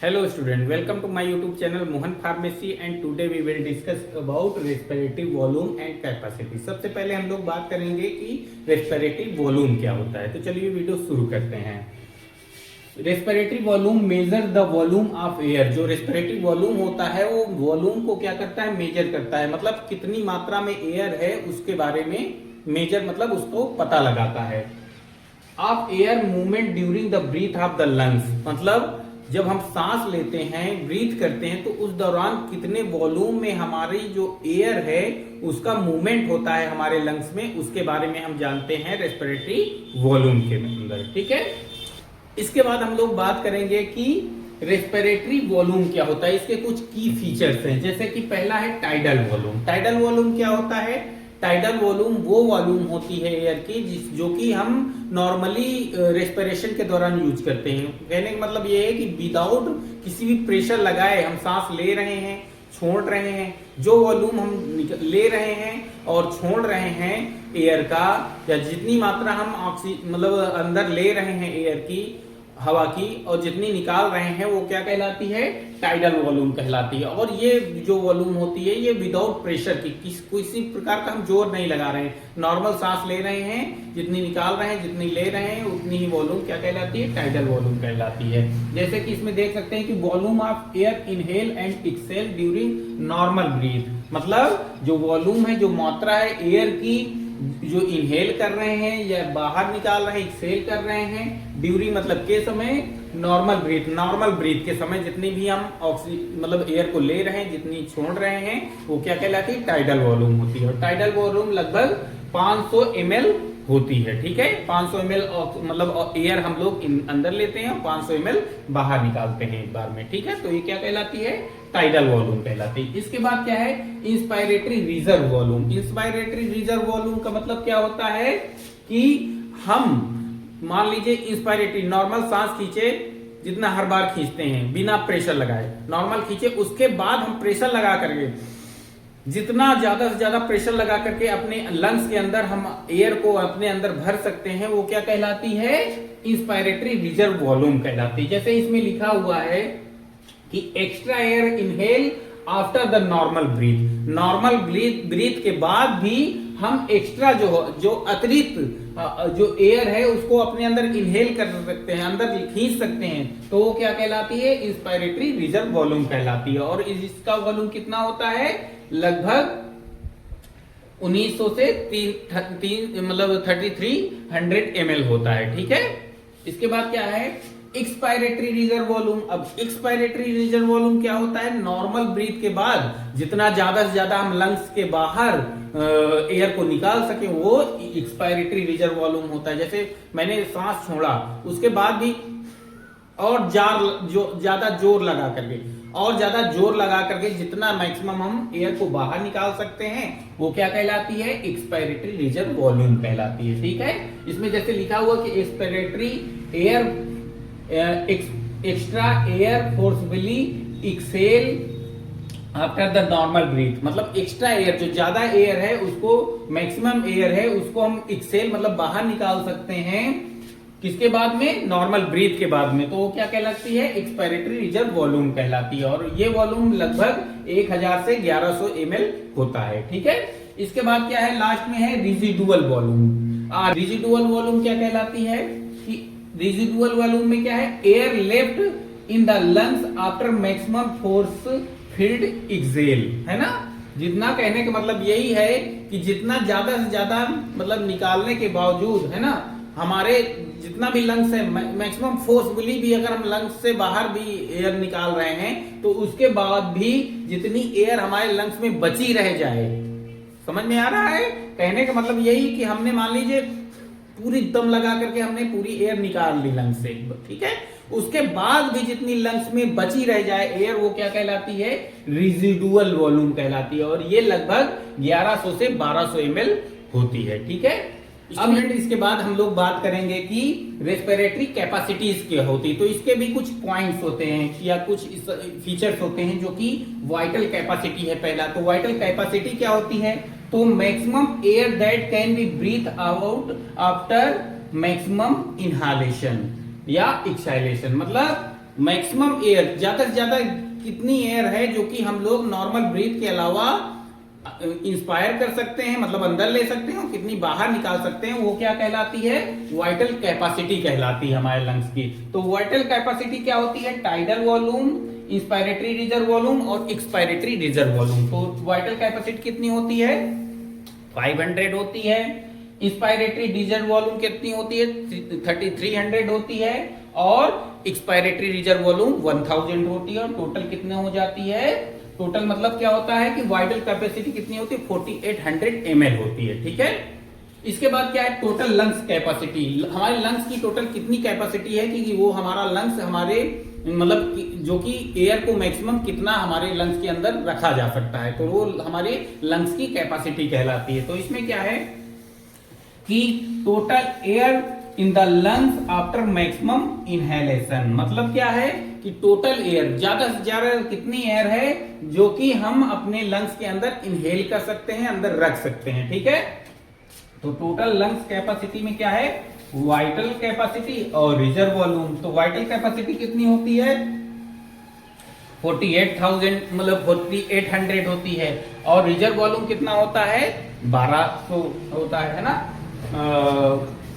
Hello student, welcome to my YouTube channel Mohan Pharmacy and today we will discuss about respiratory volume and capacity। सबसे पहले हम लोग बात करेंगे कि respiratory volume क्या होता है। तो चलिए वीडियो शुरू करते हैं। Respiratory volume measure the volume of air. जो रेस्पिरेटरी वॉल्यूम होता है वो वॉल्यूम को क्या करता है, मेजर करता है। मतलब कितनी मात्रा में एयर है उसके बारे में मेजर मतलब उसको पता लगाता है। Of air movement during the breath of the lungs, मतलब जब हम सांस लेते हैं, ब्रीथ करते हैं, तो उस दौरान कितने वॉल्यूम में हमारी जो एयर है उसका मूवमेंट होता है हमारे लंग्स में, उसके बारे में हम जानते हैं रेस्पिरेटरी वॉल्यूम के अंदर। ठीक है, इसके बाद हम लोग बात करेंगे कि रेस्पिरेटरी वॉल्यूम क्या होता है। इसके कुछ की फीचर्स हैं, जैसे कि पहला है टाइडल वॉल्यूम। टाइडल वॉल्यूम क्या होता है? टाइडल वॉल्यूम वो वॉल्यूम होती है एयर की जो कि हम नॉर्मली रेस्पिरेशन के दौरान यूज करते हैं। कहने का मतलब ये है कि विदाउट किसी भी प्रेशर लगाए हम सांस ले रहे हैं, छोड़ रहे हैं, जो वॉल्यूम हम ले रहे हैं और छोड़ रहे हैं एयर का, या जितनी मात्रा हम ऑक्सीजन मतलब अंदर ले रहे हैं एयर की, हवा की, और जितनी निकाल रहे हैं वो क्या कहलाती है? टाइडल वॉल्यूम कहलाती है। और ये जो वॉल्यूम होती है ये विदाउट प्रेशर की, किसी प्रकार का हम जोर नहीं लगा रहे हैं, नॉर्मल सांस ले रहे हैं, जितनी निकाल रहे हैं, जितनी ले रहे हैं, उतनी ही वॉल्यूम क्या कहलाती है? टाइडल वॉल्यूम कहलाती है। जैसे कि इसमें देख सकते हैं कि volume of air inhale and exhale during normal breath, मतलब जो वॉल्यूम है, जो मात्रा है एयर की जो इनहेल कर रहे हैं या बाहर निकाल रहे हैं, एक्सहेल कर रहे हैं, ड्यूरिंग मतलब के समय, नॉर्मल ब्रीथ के समय जितनी भी हम ऑक्सीजन मतलब एयर को ले रहे हैं, जितनी छोड़ रहे हैं, वो क्या कहलाती है? टाइडल वॉल्यूम होती है। और टाइडल वॉल्यूम लगभग 500 ml होती है। ठीक है, 500 ml मतलब एयर हम लोग अंदर लेते हैं और 500 ml बाहर निकालते हैं एक बार में। ठीक है, तो ये क्या कहलाती है? टाइडल वॉल्यूम कहलाती है। इसके बाद क्या है? Inspiratory reserve volume. Inspiratory reserve volume का मतलब क्या होता है कि हम मान लीजिए इंस्पायरेटरी नॉर्मल सांस खींचे, जितना हर बार खींचते हैं बिना प्रेशर लगाए, नॉर्मल खींचे, उसके बाद हम प्रेशर लगा करके जितना ज्यादा से ज्यादा प्रेशर लगा करके अपने लंग्स के अंदर हम एयर को अपने अंदर भर सकते हैं, वो क्या कहलाती है? इंस्पायरेटरी रिजर्व वॉल्यूम कहलाती है। जैसे इसमें लिखा हुआ है कि extra air inhale after the normal breath. Normal breath के बाद भी हम एक्स्ट्रा जो अतिरिक्त जो एयर है उसको अपने अंदर इनहेल कर सकते हैं, अंदर खींच सकते हैं, तो वो क्या कहलाती है? इंस्पायरेटरी रिजर्व वॉल्यूम कहलाती है। और इसका वॉल्यूम कितना होता है? लगभग 1900 से 3300 ml होता है। ठीक है, इसके बाद क्या है? Expiratory reserve volume. अब एक्सपायरेटरी रिजर्व वॉल्यूम क्या होता है? नॉर्मल ब्रीथ के बाद जितना ज्यादा से ज्यादा हम लंग्स के बाहर एयर को निकाल सके वो एक्सपायरेटरी रिजर्व वॉल्यूम होता है। जैसे मैंने सांस छोड़ा, उसके बाद भी और ज्यादा जोर लगा करके जितना मैक्सिमम हम एयर को बाहर निकाल सकते हैं वो क्या कहलाती है? एक्सपायरेटरी रिजर्व वॉल्यूम कहलाती है। ठीक है, इसमें जैसे लिखा हुआ कि expiratory air extra air forcefully exhale after the normal breath, मतलब एक्स्ट्रा एयर जो ज्यादा एयर है उसको, मैक्सिमम एयर है उसको हम एक्सहेल मतलब बाहर निकाल सकते हैं, किसके बाद में? नॉर्मल ब्रीथ के बाद में, तो वो क्या कहलाती है? एक्सपायरेटरी रिजर्व वॉल्यूम कहलाती है। और ये वॉल्यूम लगभग 1000 से 1100 ml होता है। ठीक है, इसके बाद क्या है? लास्ट में है रिजिडुअल वॉल्यूम। रिजिडुअल वॉल्यूम क्या कहलाती है? रिजिडुअल वॉल्यूम में क्या है? Air left in the lungs after maximum force field exhale, है ना? जितना कहने का मतलब यही है कि जितना ज्यादा से ज्यादा मतलब निकालने के बावजूद, है ना, हमारे जितना भी लंग्स है, मैक्सिमम फोर्सफुली भी अगर हम लंग्स से बाहर भी एयर निकाल रहे हैं तो उसके बाद भी जितनी एयर हमारे लंग्स में बची रह जाए। समझ में आ रहा है? कहने का मतलब यही कि हमने मान लीजिए पूरी दम लगा करके हमने पूरी एयर निकाल ली लंग्स से, ठीक है, उसके बाद भी जितनी लंग्स में बची रह जाए एयर वो क्या कहलाती है? रिजिडुअल वॉल्यूम कहलाती है। और ये लगभग 1100 से 1200 ml होती है। ठीक है, अब इसके बाद हम लोग बात करेंगे कि रेस्पिरेटरी कैपेसिटीज क्या होती है। तो इसके भी कुछ पॉइंट्स होते हैं या कुछ फीचर्स होते हैं जो कि वाइटल कैपेसिटी है पहला। तो वाइटल कैपेसिटी क्या होती है? तो maximum air that can be breath out after maximum inhalation या एक्सहालेशन, मतलब मैक्सिमम एयर, ज्यादा से ज्यादा कितनी एयर है जो कि हम लोग नॉर्मल ब्रीथ के अलावा इंस्पायर कर सकते हैं, मतलब अंदर ले सकते हैं, और कितनी बाहर निकाल सकते हैं, वो क्या कहलाती है? वाइटल कैपेसिटी कहलाती है हमारे लंग्स की। तो वाइटल कैपेसिटी क्या होती है? Tidal volume, inspiratory reserve volume और एक्सपायरेटरी रिजर्व वॉल्यूम। तो वाइटल कैपेसिटी कितनी होती है? 500 होती है। इंस्पायरेटरी रिजर्व वॉल्यूम कितनी होती है? 3300 होती है। और एक्सपायरेटरी रिजर्व वॉल्यूम 1000 होती है। और टोटल कितने हो जाती है? टोटल मतलब क्या होता है कि वाइटल कैपेसिटी कितनी होती है? 4800 ml होती है। ठीक है। इसके बाद क्या है? Total lungs capacity. हमारे लंग्स की टोटल कितनी कैपेसिटी है कि वो हमारा लंग्स हमारे मतलब जो कि एयर को मैक्सिमम कितना हमारे लंग्स के अंदर रखा जा सकता है, तो वो हमारे लंग्स की कैपेसिटी कहलाती है। तो इसमें क्या है कि total air in the lungs after maximum inhalation, मतलब क्या है कि टोटल एयर, ज्यादा से ज्यादा कितनी एयर है जो कि हम अपने लंग्स के अंदर इनहेल कर सकते हैं, अंदर रख सकते हैं। ठीक है। तो टोटल लंग्स कैपेसिटी में क्या है? वाइटल कैपेसिटी और रिजर्व वॉल्यूम। तो वाइटल कैपेसिटी कितनी होती है? 48,000 मतलब 4800 होती है। और रिजर्व वॉल्यूम कितना होता है? 1200 होता है ना,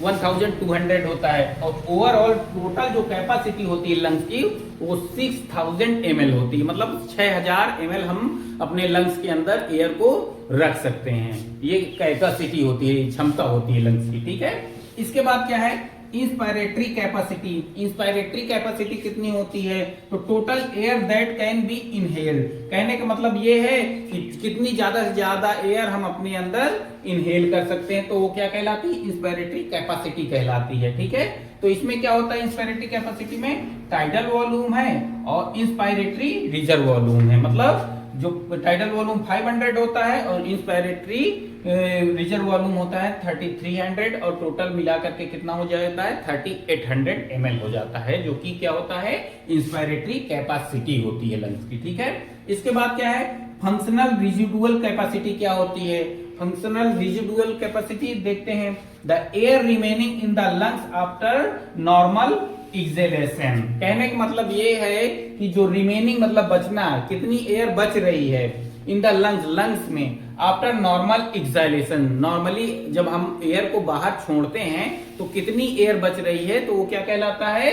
1200 होता है। और ओवरऑल टोटल जो कैपेसिटी होती है लंग्स की वो 6000 ml होती है, मतलब 6000 ml हम अपने लंग्स के अंदर एयर को रख सकते हैं। ये कैपेसिटी होती है, क्षमता होती है लंग्स की। ठीक है। इसके बाद क्या है? Inspiratory capacity. इंस्पायरेटरी कैपेसिटी कितनी होती है? तो total air that can B inhaled. कहने का मतलब ये है कि कितनी ज्यादा से ज्यादा एयर हम अपने अंदर इनहेल कर सकते हैं, तो वो क्या कहलाती है? इंस्पायरेटरी कैपेसिटी कहलाती है। ठीक है। तो इसमें क्या होता है? इंस्पायरेटरी कैपेसिटी में टाइडल वॉल्यूम है और इंस्पायरेटरी रिजर्व वॉल्यूम है। मतलब जो टाइडल वॉल्यूम 500 होता है और इंस्पायरेटरी रिजर्व वॉल्यूम होता है 3300, और टोटल मिलाकर के कितना हो जाता है? 3800 ml हो जाता है, जो कि क्या होता है? इंस्पायरेटरी कैपेसिटी होती है लंग्स की। ठीक है। इसके बाद क्या है? फंक्शनल रिजिडुअल कैपेसिटी क्या होती है? फंक्शनल रिजिडुअल कैपेसिटी देखते हैं। The air remaining in the lungs after normal acceleration. कहने का मतलब ये है कि जो रिमेनिंग मतलब बचना, कितनी एयर बच रही है इन द लंग्स, लंग्स में आफ्टर नॉर्मल एक्सेलेशन। नॉर्मली जब हम एयर को बाहर छोड़ते हैं तो कितनी एयर बच रही है, तो वो क्या कहलाता है?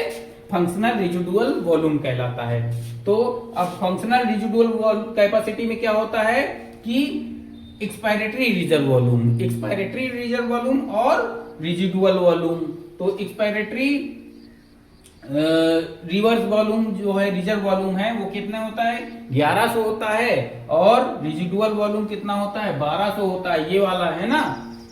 फंक्शनल रिजिडुअल वॉल्यूम कहलाता है। तो अब फंक्शनल रिजिडुअल कैपेसिटी में क्या होता है कि expiratory reserve volume, expiratory reserve volume और रिजिडुअल वॉल्यूम। तो एक्सपायरेटरी रिवर्स वॉल्यूम जो है, रिजर्व वॉल्यूम है, वो कितने होता है? 1100 होता है। और रिजिडुअल वॉल्यूम कितना होता है? 1200 होता है। ये वाला है ना,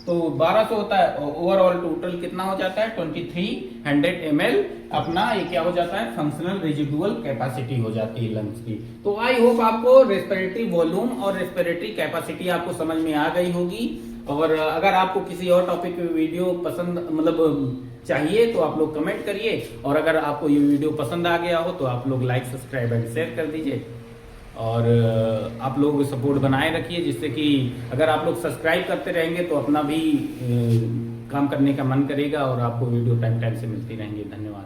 तो 1200 होता है। ओवरऑल टोटल कितना हो जाता है? 2300 ml अपना ये क्या हो जाता है? फंक्शनल रेजिडुअल कैपेसिटी हो जाती है लंग्स की। तो आई होप आपको रेस्पिरेटरी वॉल्यूम और रेस्पिरेटरी कैपेसिटी आपको समझ में आ गई होगी। और अगर आपको किसी और टॉपिक की वीडियो पसंद मतलब चाहिए तो आप लोग कमेंट करिए, और अगर आपको ये वीडियो पसंद आ गया हो तो आप लोग लाइक, सब्सक्राइब एंड शेयर कर दीजिए। और आप लोग सपोर्ट बनाए रखिए, जिससे कि अगर आप लोग सब्सक्राइब करते रहेंगे तो अपना भी काम करने का मन करेगा और आपको वीडियो टाइम टाइम से मिलती रहेंगी। धन्यवाद।